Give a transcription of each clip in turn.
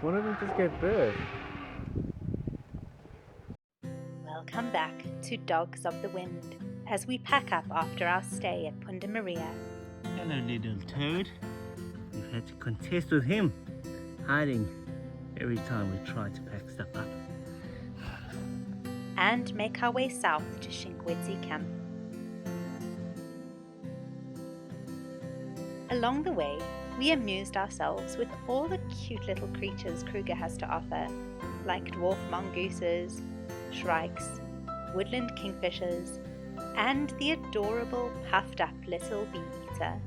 One of them just gave birth. Welcome back to Dogs of the Wind as we pack up after our stay at Punta Maria. Hello, little toad. We've had to contest with him, hiding every time we try to pack stuff up. And make our way south to Shingwedzi camp. Along the way, we amused ourselves with all the cute little creatures Kruger has to offer, like dwarf mongooses, shrikes, woodland kingfishers, and the adorable puffed up little bee-eater.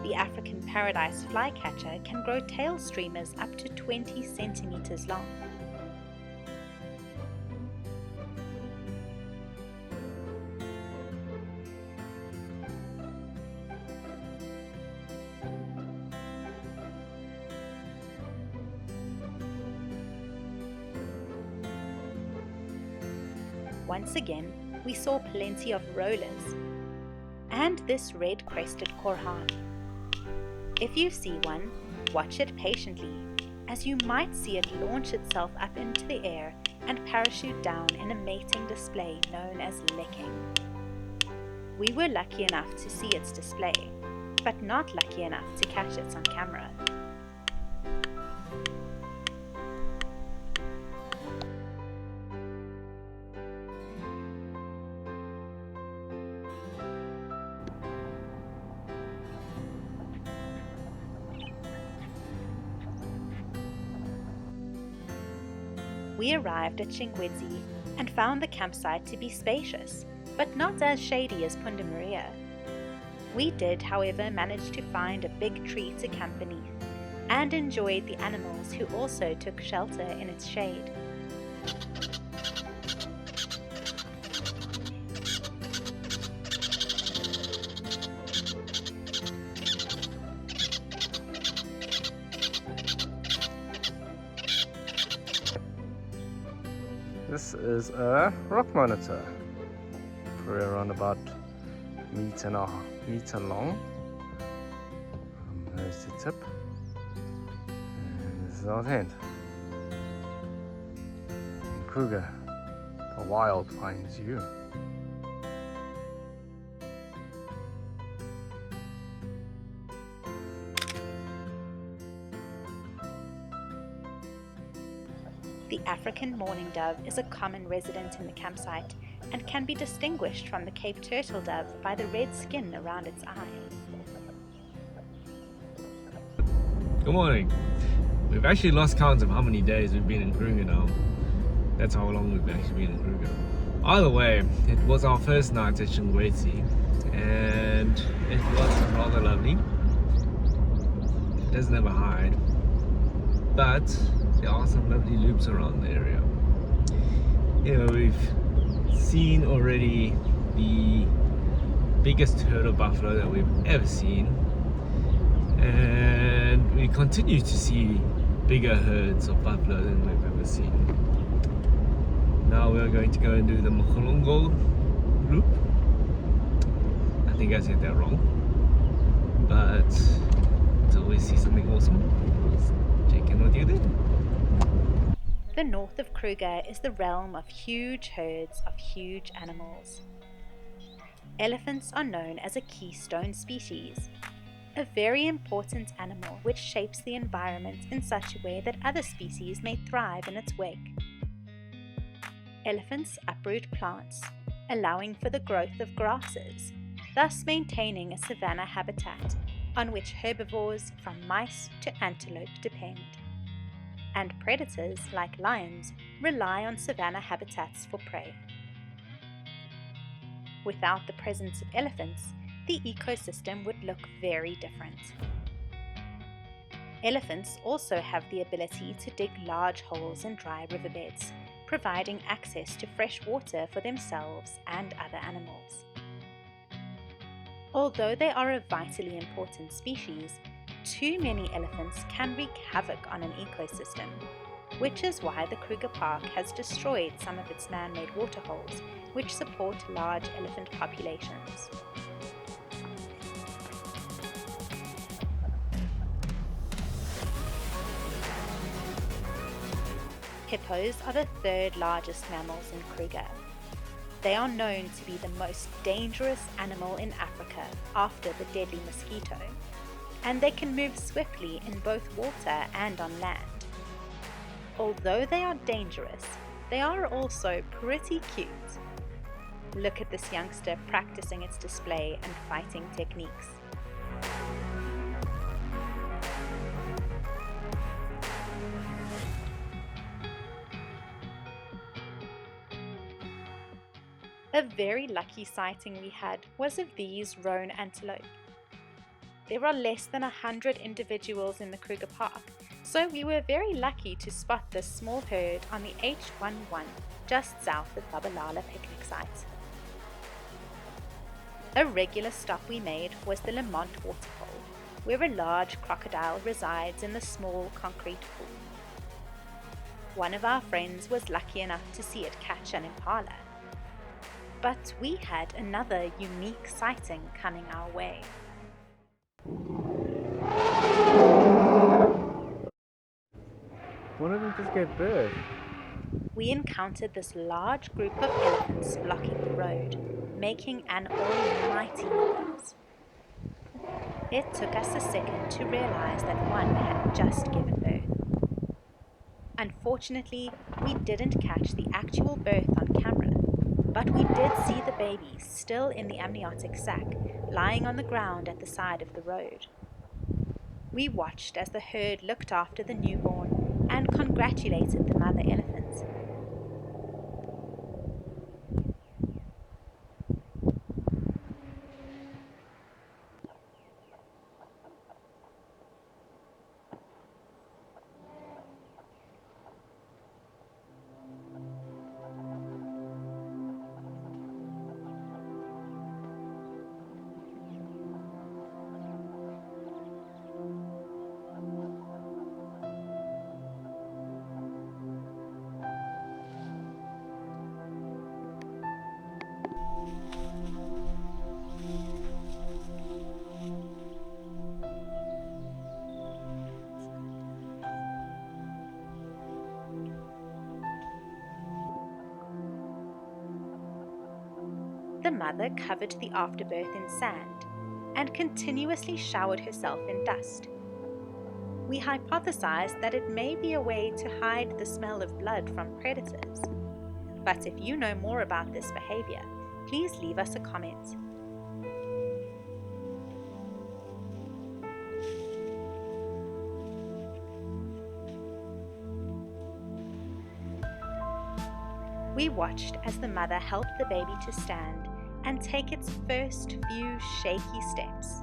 The African paradise flycatcher can grow tail streamers up to 20 centimeters long. Once again, we saw plenty of rollers and this red-crested korhaan. If you see one, watch it patiently, as you might see it launch itself up into the air and parachute down in a mating display known as licking. We were lucky enough to see its display, but not lucky enough to catch it on camera. We arrived at Shingwedzi and found the campsite to be spacious, but not as shady as Punta Maria. We did, however, manage to find a big tree to camp beneath, and enjoyed the animals who also took shelter in its shade. This is a rock monitor, for around about meter long from nose to tip. And this is our tent. In Kruger, the wild finds you. The African mourning dove is a common resident in the campsite and can be distinguished from the Cape turtle dove by the red skin around its eye. Good morning. We've actually lost count of how many days we've been in Kruger now. That's how long we've actually been in Kruger. Either way, it was our first night at Shingwedzi and it was rather lovely. It doesn't ever hide, but there are some lovely loops around the area. You know, we've seen already the biggest herd of buffalo that we've ever seen, and we continue to see bigger herds of buffalo than we've ever seen. Now we're going to go and do the Mokholongo loop. I think I said that wrong, but until we see something awesome, let's check in with you then. The North of Kruger is the realm of huge herds of huge animals. Elephants are known as a keystone species, a very important animal which shapes the environment in such a way that other species may thrive in its wake. Elephants uproot plants, allowing for the growth of grasses, thus maintaining a savanna habitat on which herbivores from mice to antelope depend. And predators, like lions, rely on savanna habitats for prey. Without the presence of elephants, the ecosystem would look very different. Elephants also have the ability to dig large holes in dry riverbeds, providing access to fresh water for themselves and other animals. Although they are a vitally important species, too many elephants can wreak havoc on an ecosystem, which is why the Kruger Park has destroyed some of its man-made waterholes, which support large elephant populations. Hippos are the third largest mammals in Kruger. They are known to be the most dangerous animal in Africa after the deadly mosquito, and they can move swiftly in both water and on land. Although they are dangerous, they are also pretty cute. Look at this youngster practicing its display and fighting techniques. A very lucky sighting we had was of these roan antelope. There are less than 100 individuals in the Kruger Park, so we were very lucky to spot this small herd on the H11 just south of Babalala picnic site. A regular stop we made was the Lamont waterfall, where a large crocodile resides in the small concrete pool. One of our friends was lucky enough to see it catch an impala. But we had another unique sighting coming our way. One of them just gave birth. We encountered this large group of elephants blocking the road, making an almighty noise. It took us a second to realize that one had just given birth. Unfortunately, we didn't catch the actual birth on camera, but we did see the baby still in the amniotic sac, lying on the ground at the side of the road. We watched as the herd looked after the newborn and congratulated the mother elephant. The mother covered the afterbirth in sand and continuously showered herself in dust. We hypothesized that it may be a way to hide the smell of blood from predators. But if you know more about this behavior, please leave us a comment. We watched as the mother helped the baby to stand and take its first few shaky steps.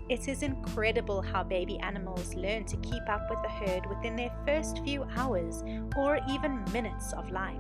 It is incredible how baby animals learn to keep up with the herd within their first few hours or even minutes of life.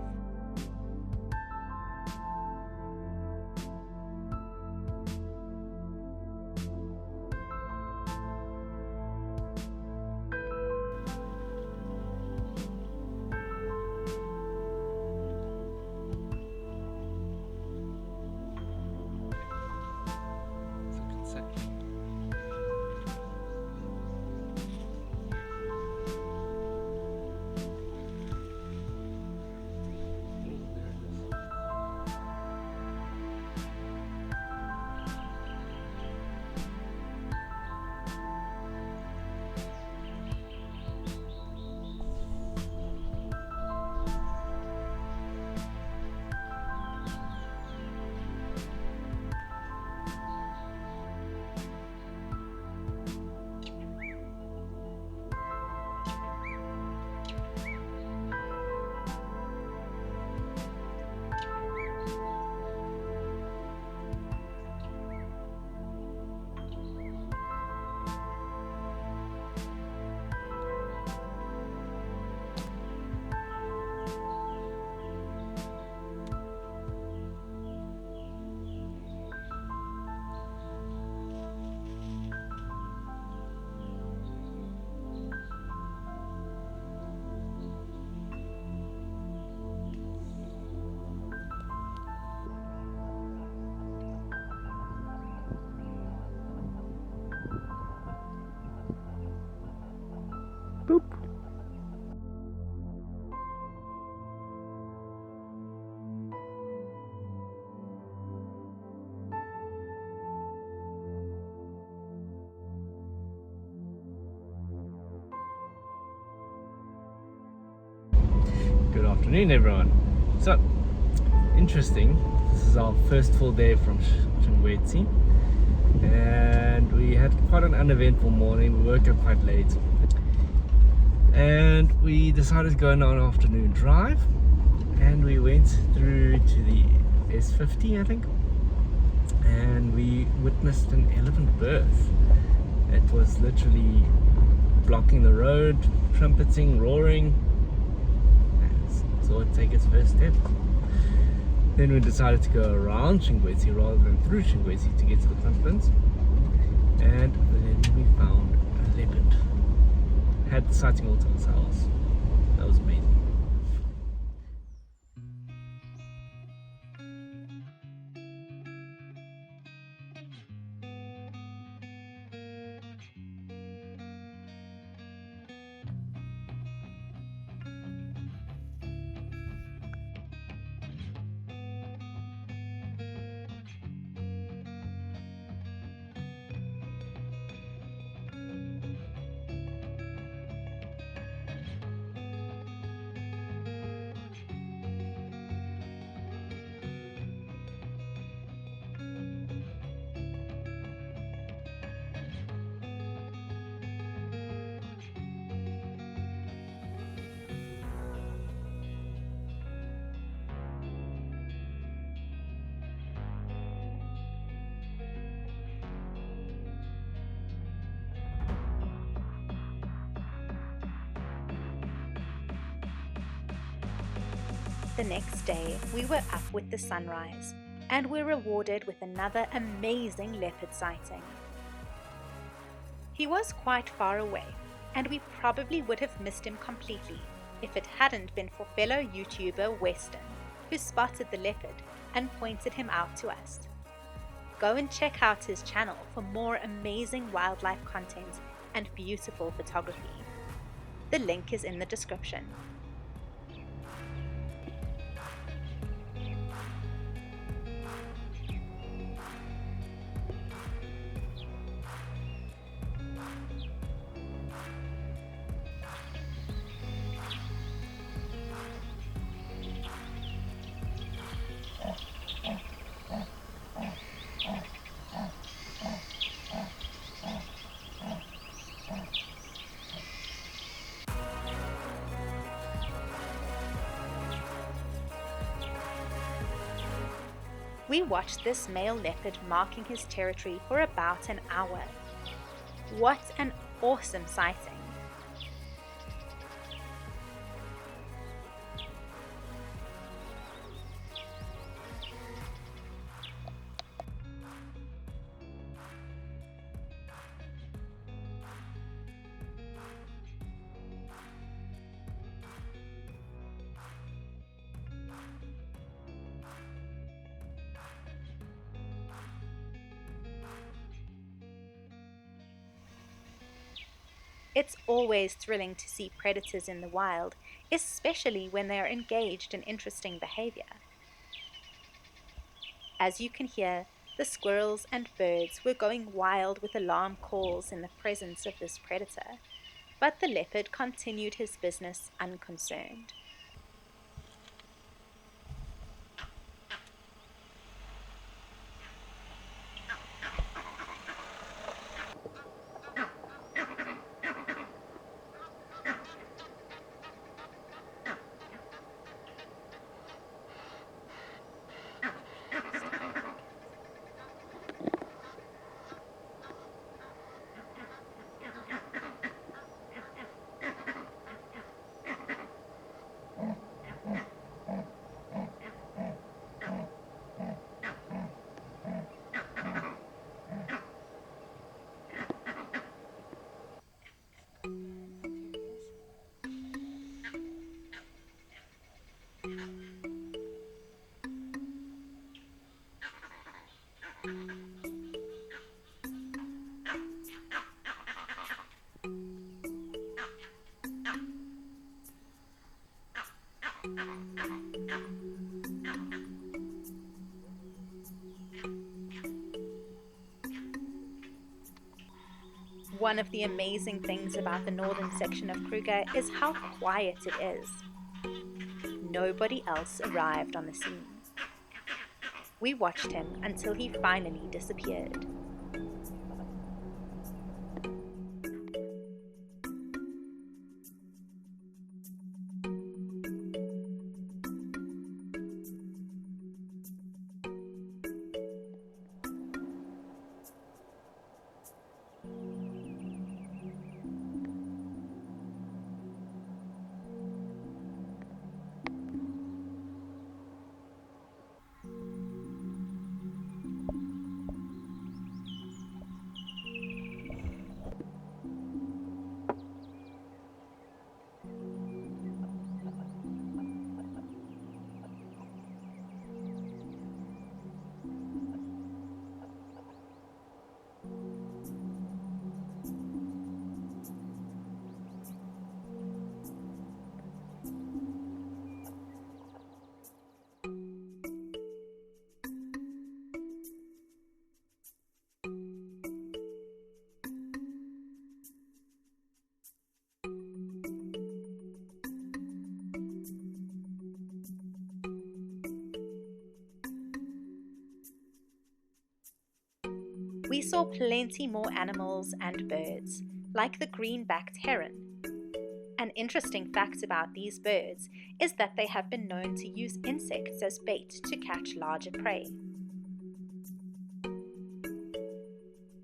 Good afternoon, everyone. So, interesting. This is our first full day from Shingwedzi, and we had quite an uneventful morning. We woke up quite late, and we decided to go on an afternoon drive. And we went through to the S50, I think, and we witnessed an elephant birth. It was literally blocking the road, trumpeting, roaring. So it take its first step. Then we decided to go around Shingwedzi rather than through Shingwedzi to get to the confluence. And then we found a leopard. Had the sighting all to ourselves. That was amazing. The next day, we were up with the sunrise and were rewarded with another amazing leopard sighting. He was quite far away, and we probably would have missed him completely if it hadn't been for fellow YouTuber Weston, who spotted the leopard and pointed him out to us. Go and check out his channel for more amazing wildlife content and beautiful photography. The link is in the description. We watched this male leopard marking his territory for about an hour. What an awesome sighting! It's always thrilling to see predators in the wild, especially when they are engaged in interesting behavior. As you can hear, the squirrels and birds were going wild with alarm calls in the presence of this predator, but the leopard continued his business unconcerned. One of the amazing things about the northern section of Kruger is how quiet it is. nobody else arrived on the scene. We watched him until he finally disappeared. We saw plenty more animals and birds, like the green-backed heron. An interesting fact about these birds is that they have been known to use insects as bait to catch larger prey.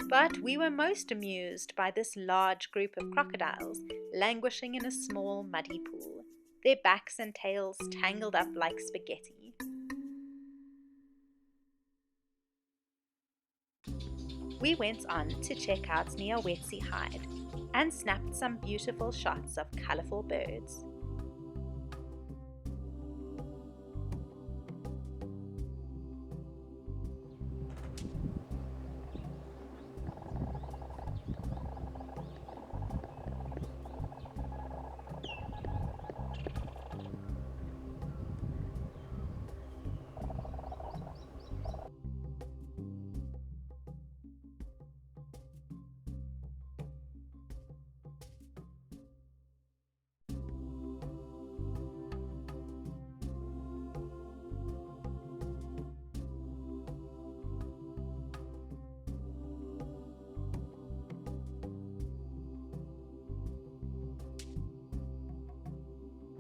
But we were most amused by this large group of crocodiles languishing in a small muddy pool, their backs and tails tangled up like spaghetti. We went on to check out Nyawutsi hide and snapped some beautiful shots of colourful birds.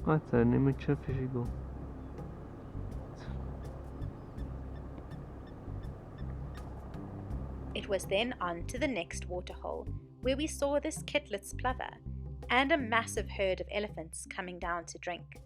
Warte, nehme ich Fischigel. It was then on to the next waterhole, where we saw this Kittlitz plover and a massive herd of elephants coming down to drink.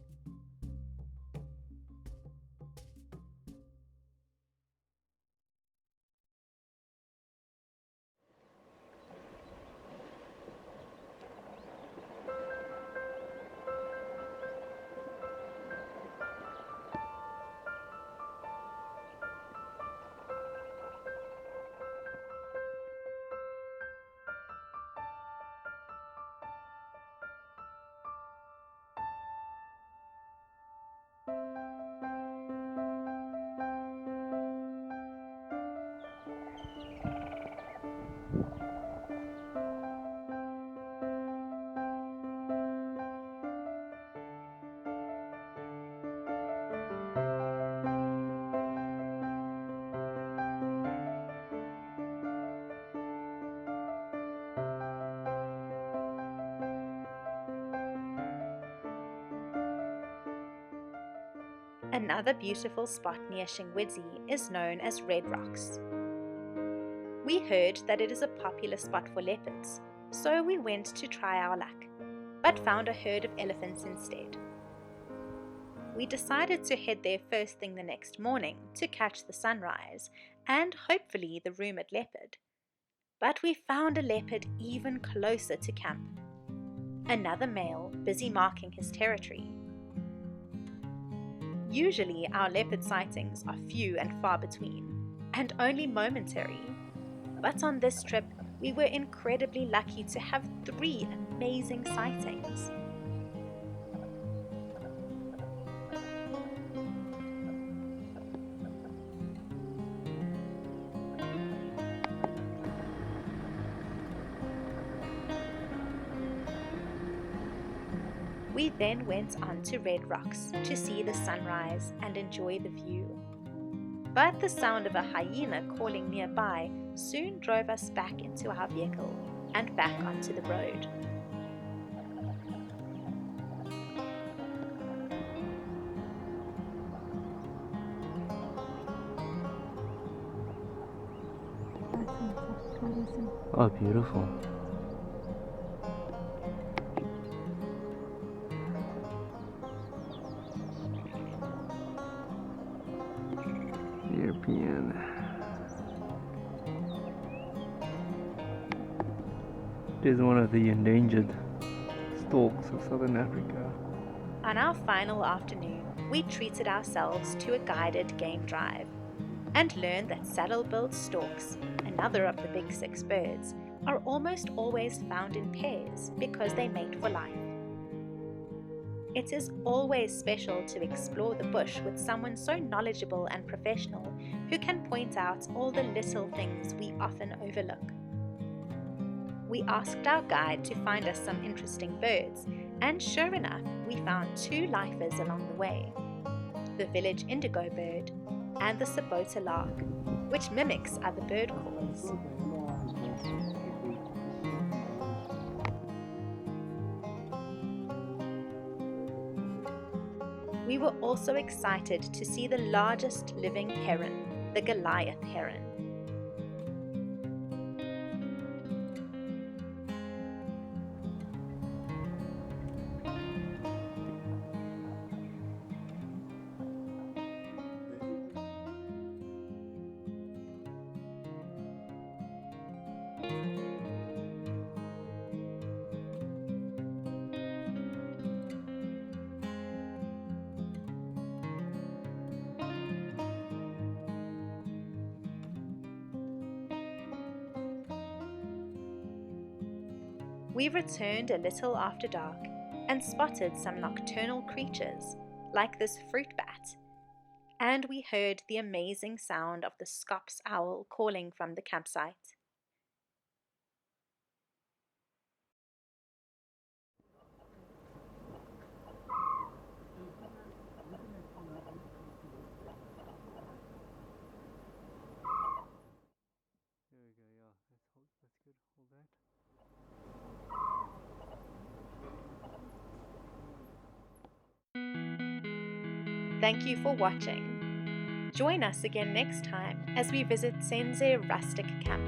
Another beautiful spot near Shingwedzi is known as Red Rocks. We heard that it is a popular spot for leopards, so we went to try our luck, but found a herd of elephants instead. We decided to head there first thing the next morning to catch the sunrise and hopefully the rumoured leopard. But we found a leopard even closer to camp. Another male busy marking his territory. Usually our leopard sightings are few and far between, and only momentary. But on this trip, we were incredibly lucky to have 3 amazing sightings. We then went on to Red Rocks to see the sunrise and enjoy the view. But the sound of a hyena calling nearby soon drove us back into our vehicle and back onto the road. Oh, beautiful. European. It is one of the endangered storks of southern Africa. On our final afternoon, we treated ourselves to a guided game drive and learned that saddle-billed storks, another of the big six birds, are almost always found in pairs because they mate for life. It is always special to explore the bush with someone so knowledgeable and professional who can point out all the little things we often overlook. We asked our guide to find us some interesting birds, and sure enough, we found 2 lifers along the way: the village indigo bird and the Sabota lark, which mimics other bird calls. We were also excited to see the largest living heron, the Goliath heron. We returned a little after dark and spotted some nocturnal creatures, like this fruit bat, and we heard the amazing sound of the Scops owl calling from the campsite. There we go, yeah. That's good. Hold that. Thank you for watching. Join us again next time as we visit Senze Rustic Camp.